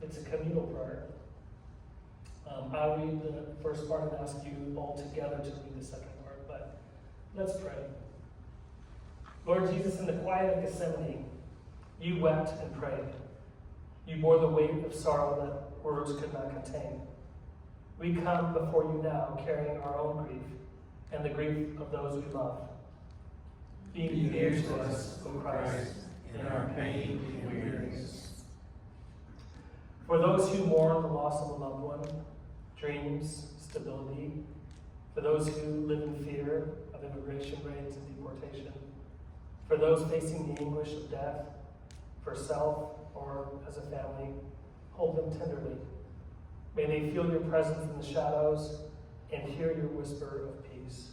S2: It's a communal prayer. I'll read the first part and ask you all together to read the second part, but let's pray. Lord Jesus, in the quiet of Gethsemane, you wept and prayed. You bore the weight of sorrow that words could not contain. We come before you now carrying our own grief and the grief of those we love. Be near to us, O Christ, in our pain and weariness. For those who mourn the loss of a loved one, dreams, stability, for those who live in fear of immigration raids and deportation, for those facing the anguish of death, for self or as a family, hold them tenderly. May they feel your presence in the shadows and hear your whisper of peace.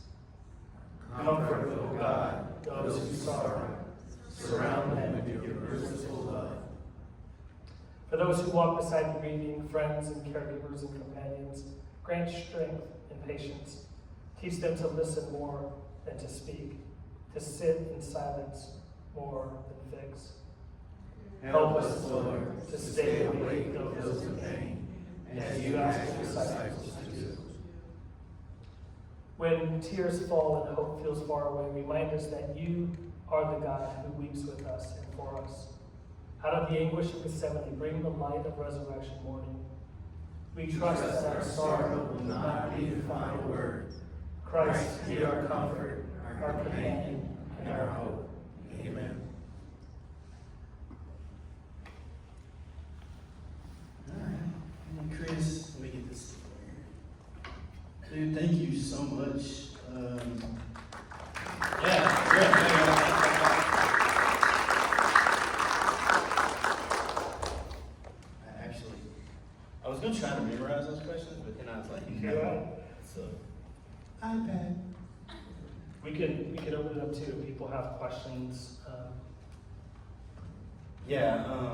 S2: Comfort, O God, those who sorrow. Surround them with your merciful love. For those who walk beside the grieving, friends and caregivers and companions, grant strength and patience. Teach them to listen more than to speak, to sit in silence more than fix. Help us, Lord, to stay awake those in pain, as you asked your disciples to do. When tears fall and hope feels far away, remind us that you are the God who weeps with us and for us. Out of the anguish of Gethsemane, bring the light of resurrection morning. We trust that our sorrow will not be the final word. Christ be our comfort, our companion, and our hope. Amen.
S1: All right. And Chris, let me get this. Dude, thank you so much. Yeah, great. was going to try to memorize those questions, but then I was like,
S2: Okay, right.
S1: So, iPad.
S2: We could open it up too. People have questions.
S1: Yeah.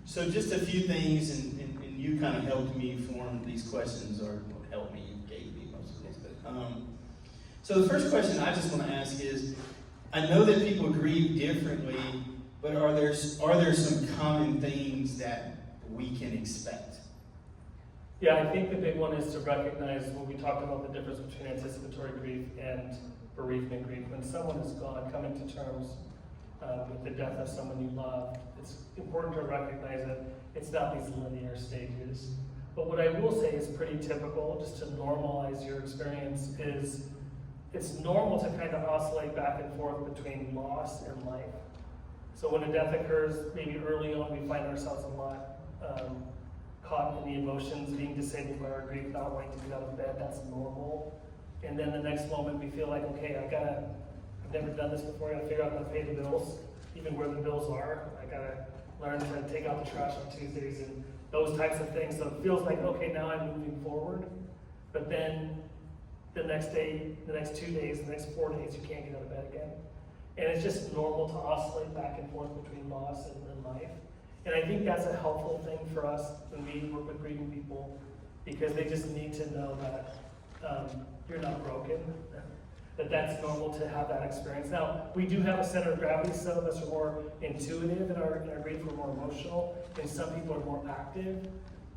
S1: So just a few things, and you kind of helped me form these questions, or helped me, you gave me most of these. But, so the first question I just want to ask is, I know that people grieve differently, but are there some common things that we can expect?
S2: Yeah, I think the big one is to recognize when we talked about the difference between anticipatory grief and bereavement grief. When someone is gone, coming to terms with the death of someone you love, it's important to recognize that it's not these linear stages. But what I will say is pretty typical, just to normalize your experience, is it's normal to kind of oscillate back and forth between loss and life. So when a death occurs, maybe early on, we find ourselves a lot caught in the emotions, being disabled by our grief, not wanting to get out of bed. That's normal. And then the next moment, we feel like, okay, I've never done this before. I gotta figure out how to pay the bills, even where the bills are. I gotta learn to take out the trash on Tuesdays and those types of things. So it feels like, okay, now I'm moving forward. But then the next day, the next 2 days, the next 4 days, you can't get out of bed again. And it's just normal to oscillate back and forth between loss and life. And I think that's a helpful thing for us when we work with grieving people, because they just need to know that you're not broken, that's normal to have that experience. Now, we do have a center of gravity. Some of us are more intuitive in our grief, we're more emotional, and some people are more active.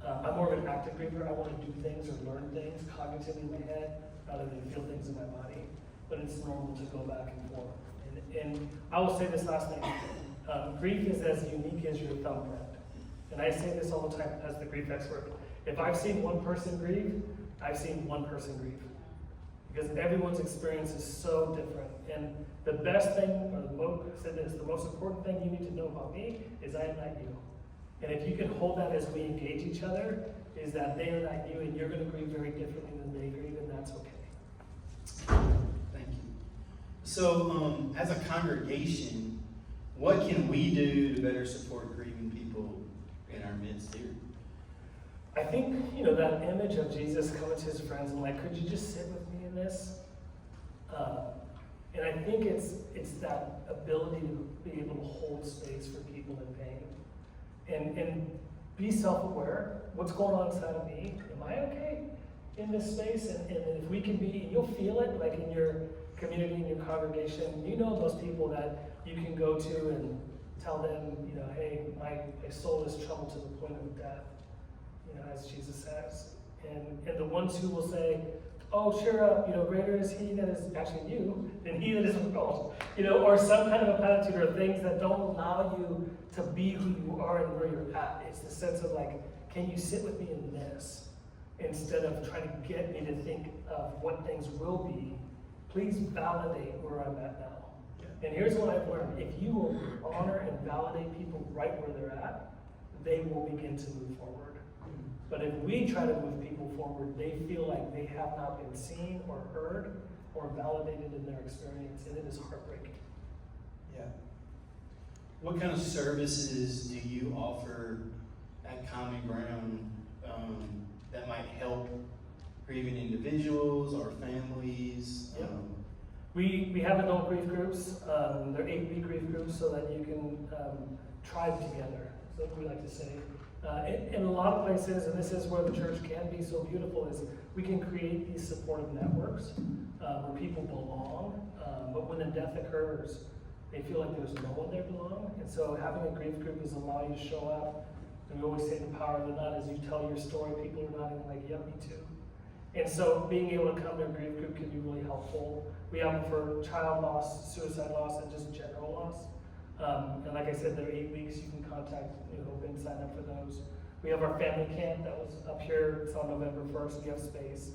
S2: I'm more of an active griever. I want to do things or learn things cognitively in my head rather than feel things in my body. But it's normal to go back and forth. And I will say this last thing. Grief is as unique as your thumbprint. And I say this all the time as the grief expert. If I've seen one person grieve, I've seen one person grieve. Because everyone's experience is so different. And the best thing, the most important thing you need to know about me is I am not you. And if you can hold that as we engage each other, is that they are not you, and you're going to grieve very differently than they grieve, and that's okay.
S1: Thank you. So, as a congregation, what can we do to better support grieving people in our midst here?
S2: I think, that image of Jesus coming to his friends and like, could you just sit with me in this? And I think it's that ability to be able to hold space for people in pain. And be self-aware. What's going on inside of me? Am I okay in this space? And if we can be, and you'll feel it, like in your community, in your congregation, those people that you can go to and tell them, hey, my soul is troubled to the point of death, as Jesus says. And the ones who will say, oh, cheer up, greater is he that is actually you than he that is in the world. Or some kind of a platitude, or things that don't allow you to be who you are and where you're at. It's the sense of like, can you sit with me in this? Instead of trying to get me to think of what things will be, please validate where I'm at now. Yeah. And here's what I've learned. If you will honor and validate people right where they're at, they will begin to move forward. But if we try to move people forward, they feel like they have not been seen or heard or validated in their experience, and it is heartbreaking.
S1: Yeah. What kind of services do you offer at Common Ground that might help grieving individuals or families?
S2: Yep. We have adult grief groups. They're 8-week grief groups so that you can tribe together. That's what we like to say. In a lot of places, and this is where the church can be so beautiful, is we can create these supportive networks where people belong. But when a death occurs, they feel like there's no one there to belong. And so having a grief group is allow you to show up. And we always say the power of the nod is you tell your story, people are nodding like, yep, me too. And so being able to come to a grief group can be really helpful. We have them for child loss, suicide loss, and just general loss. And like I said, they're 8 weeks. You can contact and sign up for those. We have our family camp that was up here. It's on November 1st. We have space.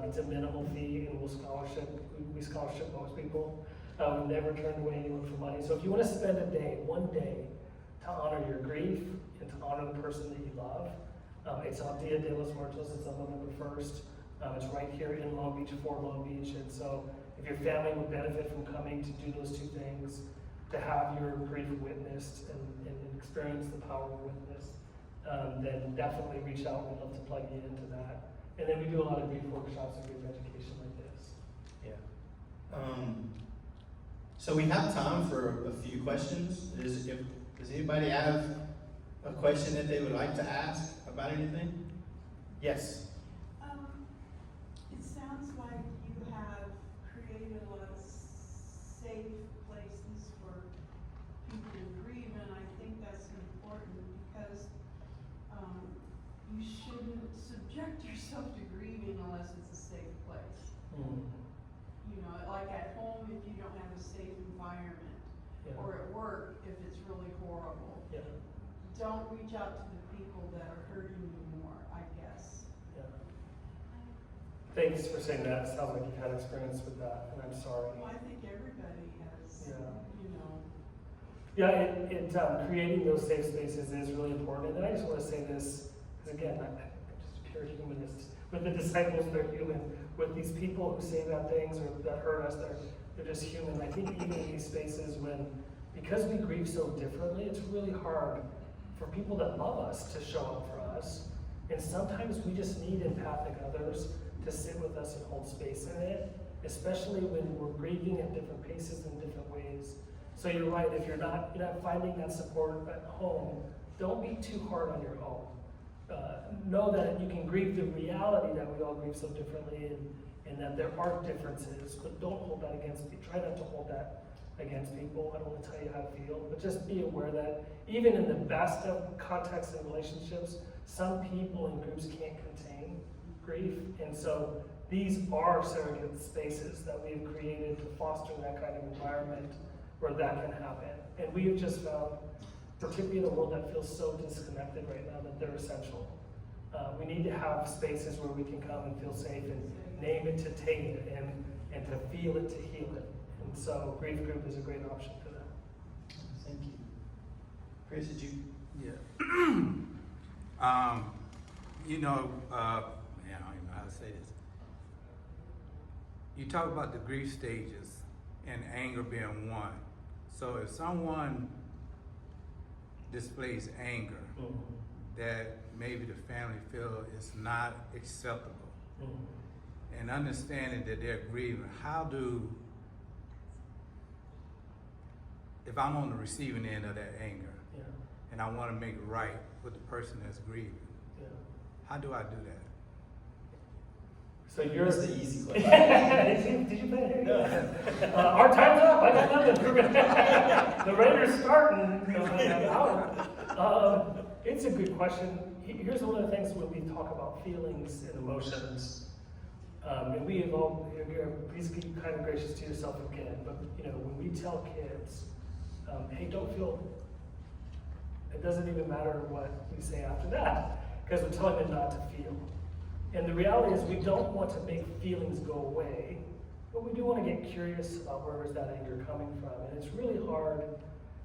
S2: It's a minimal fee, and we scholarship most people. We never turn away anyone for money. So if you want to spend one day, to honor your grief and to honor the person that you love, it's on Dia de los Muertos. It's on November 1st. It's right here in Long Beach, for Long Beach, and so if your family would benefit from coming to do those two things, to have your grief witnessed and experience the power of witness, then definitely reach out. We'd love to plug you into that. And then we do a lot of grief workshops and grief education like this.
S1: Yeah. So we have time for a few questions. Does anybody have a question that they would like to ask about anything? Yes.
S5: It sounds like you have created a lot of safe places for people to grieve, and I think that's important because you shouldn't subject yourself to grieving unless it's a safe place. You know, like at home if you don't have a safe environment,
S2: Yeah.
S5: or at work if it's really horrible.
S2: Yeah.
S5: Don't reach out to the people that are hurting you more, I guess.
S2: Yeah. Thanks for saying that. It sounds like you've had experience with that, and I'm sorry.
S5: Well, I think everybody has,
S2: Yeah.
S5: you know.
S2: Yeah, creating those safe spaces is really important. And I just want to say this, because again, I'm just a pure humanist. With the disciples, they're human. With these people who say bad things or that hurt us, they're just human. I think even in these spaces because we grieve so differently, it's really hard for people that love us to show up for us. And sometimes we just need empathic others to sit with us and hold space in it, especially when we're grieving at different paces in different ways. So you're right, if you're not finding that support at home, don't be too hard on your home. Know that you can grieve the reality that we all grieve so differently and that there are differences, but don't hold that against people. Try not to hold that against people. I don't want to tell you how to feel, but just be aware that even in the best of contexts and relationships, some people in groups can't contain grief. And so these are surrogate spaces that we have created to foster that kind of environment where that can happen. And we have just found, particularly in a world that feels so disconnected right now, that they're essential. We need to have spaces where we can come and feel safe and name it to tame it and to feel it to heal it. And so Grief Group is a great option for that.
S1: Thank you. Chris, did you?
S6: Yeah. You know, I don't even know how to say this. You talk about the grief stages and anger being one. So if someone displays anger, that maybe the family feel is not acceptable, and understanding that they're grieving, if I'm on the receiving end of that anger, and I want to make it right with the person that's grieving, how do I do that?
S2: So you're
S1: That's the easy question.
S2: Did you play it?
S1: No.
S2: Our time's up. I got nothing. The Raiders starting in an hour. It's a good question. Here's one of the things when we talk about feelings and emotions. And we have all, please be kind of gracious to yourself again. But when we tell kids, hey, don't feel. It doesn't even matter what we say after that, because we're telling them not to feel. And the reality is we don't want to make feelings go away, but we do want to get curious about where is that anger coming from. And it's really hard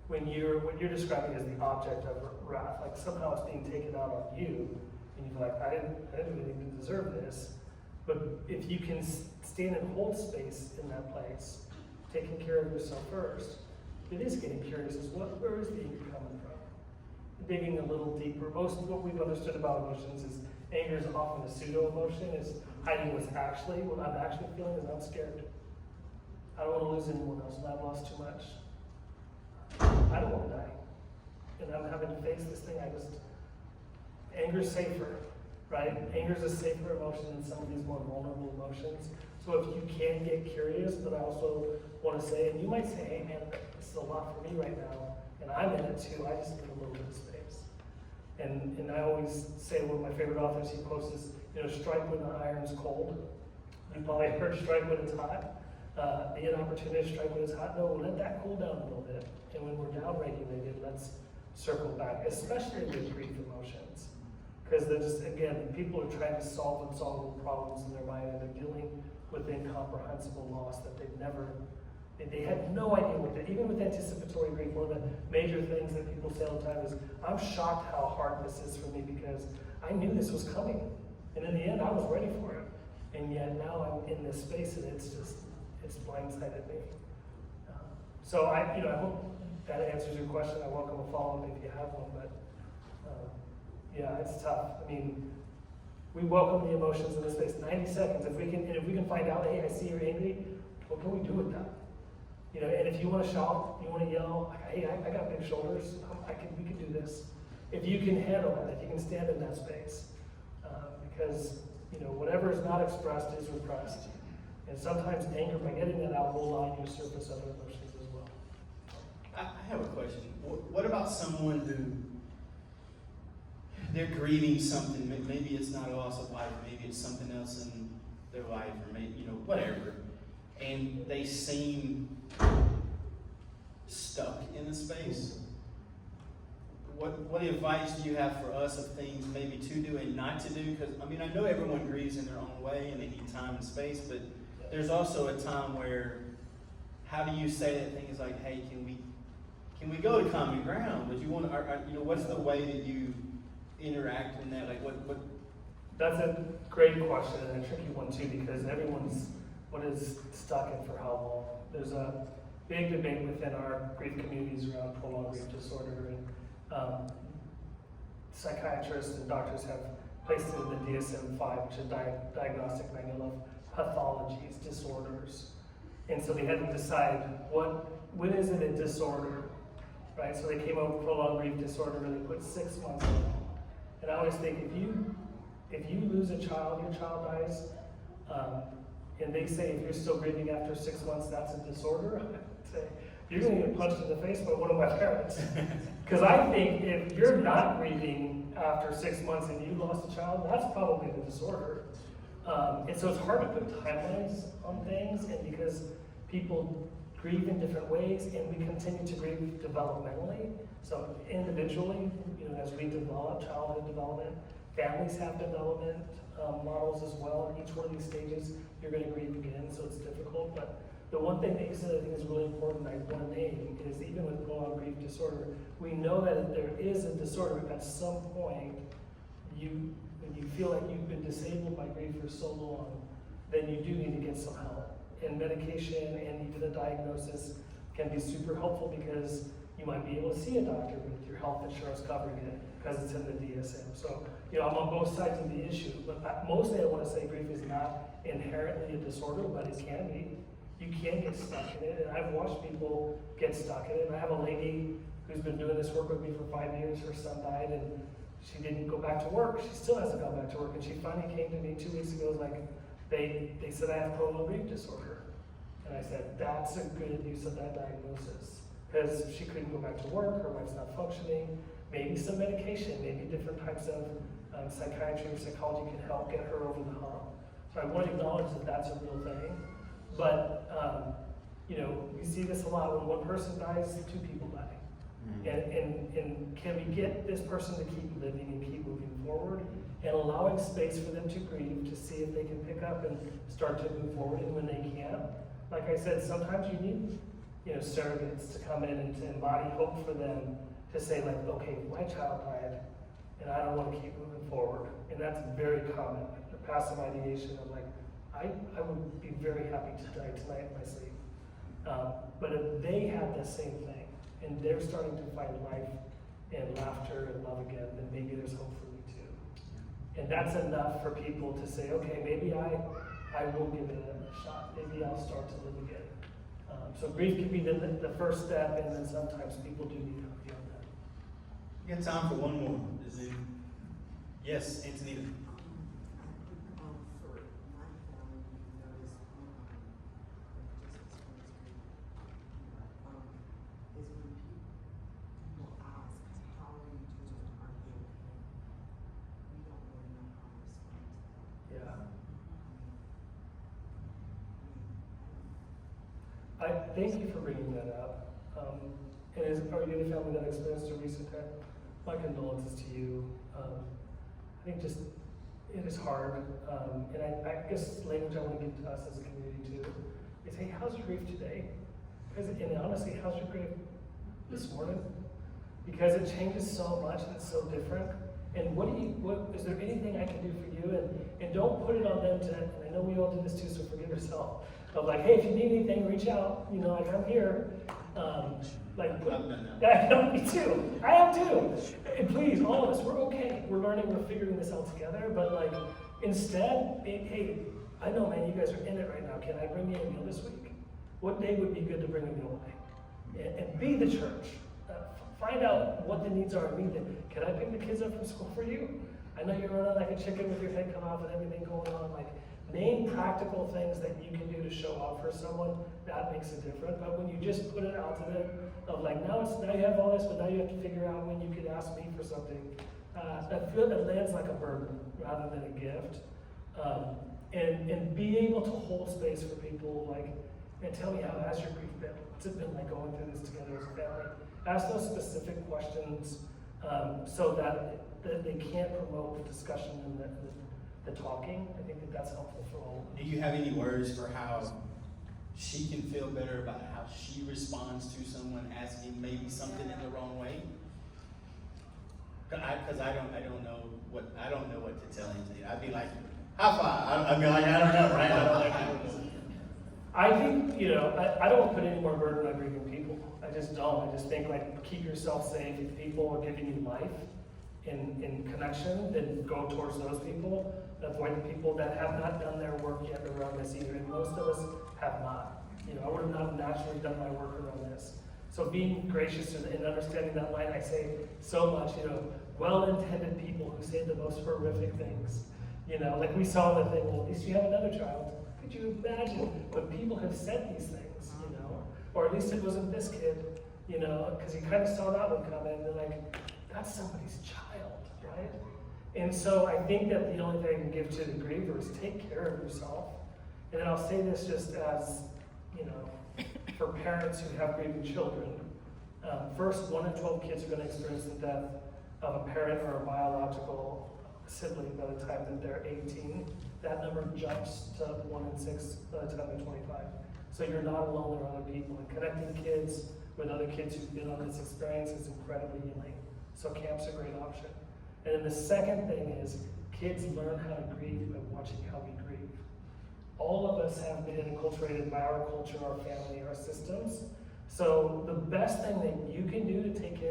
S2: when what you're describing as the object of wrath, like somehow it's being taken out on you, and you feel like, I didn't really even deserve this. But if you can stand and hold space in that place, taking care of yourself first, it is getting curious as where is the anger coming from? Digging a little deeper. Most of what we've understood about emotions is anger is often a pseudo-emotion, is hiding what I'm actually feeling is I'm scared. I don't want to lose anyone else, and I've lost too much. I don't want to die. And I'm having to face this thing. Anger's safer, right? Anger's a safer emotion than some of these more vulnerable emotions. So if you can get curious, but I also want to say, and you might say, hey man, this is a lot for me right now, and I'm in it too, I just need a little bit of space. And I always say one of my favorite authors, he quotes is, strike when the iron's cold. You've probably heard strike when it's hot. Be an opportunist, strike when it's hot. No, let that cool down a little bit. And when we're down regulated, let's circle back, especially with grief emotions. Because they're just, again, people are trying to solve unsolvable problems in their mind, and they're dealing with incomprehensible loss that they had no idea what that, even with anticipatory grief, one of the major things that people say all the time is, I'm shocked how hard this is for me because I knew this was coming. And in the end, I was ready for it. And yet now I'm in this space and it's blindsided me. So I hope that answers your question. I welcome a follow-up if you have one, but yeah, it's tough. I mean, we welcome the emotions in this space. 90 seconds. If we can find out, hey, I see you're angry, what can we do with that? You know, and if you want to shout, you want to yell, hey, I got big shoulders. We can do this. If you can handle that, if you can stand in that space, because whatever is not expressed is repressed, and sometimes anger, by getting that out, will allow you to surface other emotions as well.
S1: I have a question. What about someone who they're grieving something? Maybe it's not a loss of life. Maybe it's something else in their life, or maybe whatever, and they seem stuck in a space. What advice do you have for us of things maybe to do and not to do? Because I know everyone grieves in their own way and they need time and space, but there's also a time where, how do you say that thing is like, hey, can we go to common ground? But you want to, what's the way that you interact in that? Like what?
S2: That's a great question and a tricky one too, because what is stuck in for how long? There's a big debate within our grief communities around prolonged grief disorder, and psychiatrists and doctors have placed it in the DSM-5, which is Diagnostic Manual of Pathologies, Disorders. And so they had to decide when is it a disorder, right? So they came up with prolonged grief disorder and they put 6 months on it. And I always think if you lose a child, your child dies, and they say if you're still grieving after 6 months, that's a disorder, I'd say you're going to get punched in the face by one of my parents. Because I think if you're not grieving after 6 months and you lost a child, that's probably the disorder. And so it's hard to put timelines on things, and because people grieve in different ways, and we continue to grieve developmentally. So individually, as we develop childhood development, families have development models as well. Each one of these stages, you're going to grieve again, so it's difficult. But the one thing that you said I think is really important, I want to name, is even with prolonged grief disorder, we know that if there is a disorder, at some point, when you feel like you've been disabled by grief for so long, then you do need to get some help. And medication and even a diagnosis can be super helpful, because you might be able to see a doctor with your health insurance covering it because it's in the DSM. So, I'm on both sides of the issue, but mostly I want to say grief is not inherently a disorder, but it can be. You can get stuck in it, and I've watched people get stuck in it. And I have a lady who's been doing this work with me for 5 years. Her son died, and she didn't go back to work. She still hasn't gone back to work, and she finally came to me 2 weeks ago. Like, they said I have prolonged grief disorder, and I said that's a good use of that diagnosis, because she couldn't go back to work. Her wife's not functioning. Maybe some medication, maybe different types of psychiatry or psychology can help get her over the hump. So I want to acknowledge that that's a real thing. But, we see this a lot. When one person dies, 2 people die. Mm-hmm. And can we get this person to keep living and keep moving forward, and allowing space for them to grieve, to see if they can pick up and start to move forward. And when they can't, like I said, sometimes you need, surrogates to come in and to embody hope for them, to say like, okay, my child died, and I don't want to keep moving forward. And that's very common, the passive ideation of like, I would be very happy to die tonight in my sleep. But if they had the same thing, and they're starting to find life and laughter and love again, then maybe there's hope for me too. And that's enough for people to say, okay, maybe I will give it a shot. Maybe I'll start to live again. So grief can be the first step, and then sometimes people do need help beyond that.
S1: You got time for one more? Is it? Yes, Antonita.
S7: For my family, we noticed just is when people ask, how are you doing? Are you okay? We don't really know how to respond to that.
S2: Yeah. I thank you for bringing that up. And are you the family that experienced a recent death? My condolences to you. I think just it is hard, and I guess language I want to give to us as a community too is, hey, how's your grief today? And honestly, how's your grief this morning? Because it changes so much and it's so different. And what is there anything I can do for you? And don't put it on them to, and I know we all do this too, so forgive yourself. Of like, hey, if you need anything, reach out, like I'm here.
S1: I've done that.
S2: Yeah, I know, me too. I have too. And please, all of us, we're okay. We're learning, we're figuring this out together. But like, instead, hey, I know, man, you guys are in it right now. Can I bring you a meal this week? What day would be good to bring a meal by? And be the church. Find out what the needs are and meet them. Can I pick the kids up from school for you? I know you're running like a chicken with your head cut off and everything going on. Like, name practical things that you can do to show up for someone. That makes a difference. But when you just put it out to them of like, now you have all this, but now you have to figure out when you could ask me for something. I feel that lands like a burden rather than a gift. And be able to hold space for people, like, and tell me how has your grief been? What's it been like going through this together as a family? Ask those specific questions so that they can't promote the discussion and the talking. I think that's helpful for all.
S1: Do you have any words for how she can feel better about how she responds to someone asking maybe something in the wrong way? Because I don't know what to tell Anthony. I'd be like, high five. I'd be like, I don't know, right? I don't know.
S2: I think, I don't want to put any more burden on grieving people. I just don't. I just think, like, keep yourself safe. If people are giving you life in connection, then go towards those people. Avoid the people that have not done their work yet around this either. And most of us have not. I would have not naturally done my work around this. So being gracious and understanding that line, I say so much, well-intended people who say the most horrific things. Like we saw the thing, well, at least you have another child. Could you imagine? But people have said these things, or at least it wasn't this kid, because you kind of saw that one coming, and they're like, that's somebody's child, right? And so I think that the only thing I can give to the griever is take care of yourself. And then I'll say this just as, for parents who have grieving children. First, 1 in 12 kids are going to experience the death of a parent or a biological sibling by the time that they're 18. That number jumps to 1 in 6 by the time they're 25. So you're not alone, there are other people. And connecting kids with other kids who've been on this experience is incredibly healing. So camp's a great option. And then the second thing is, kids learn how to grieve by watching how we grieve. All of us have been enculturated by our culture, our family, our systems. So the best thing that you can do to take care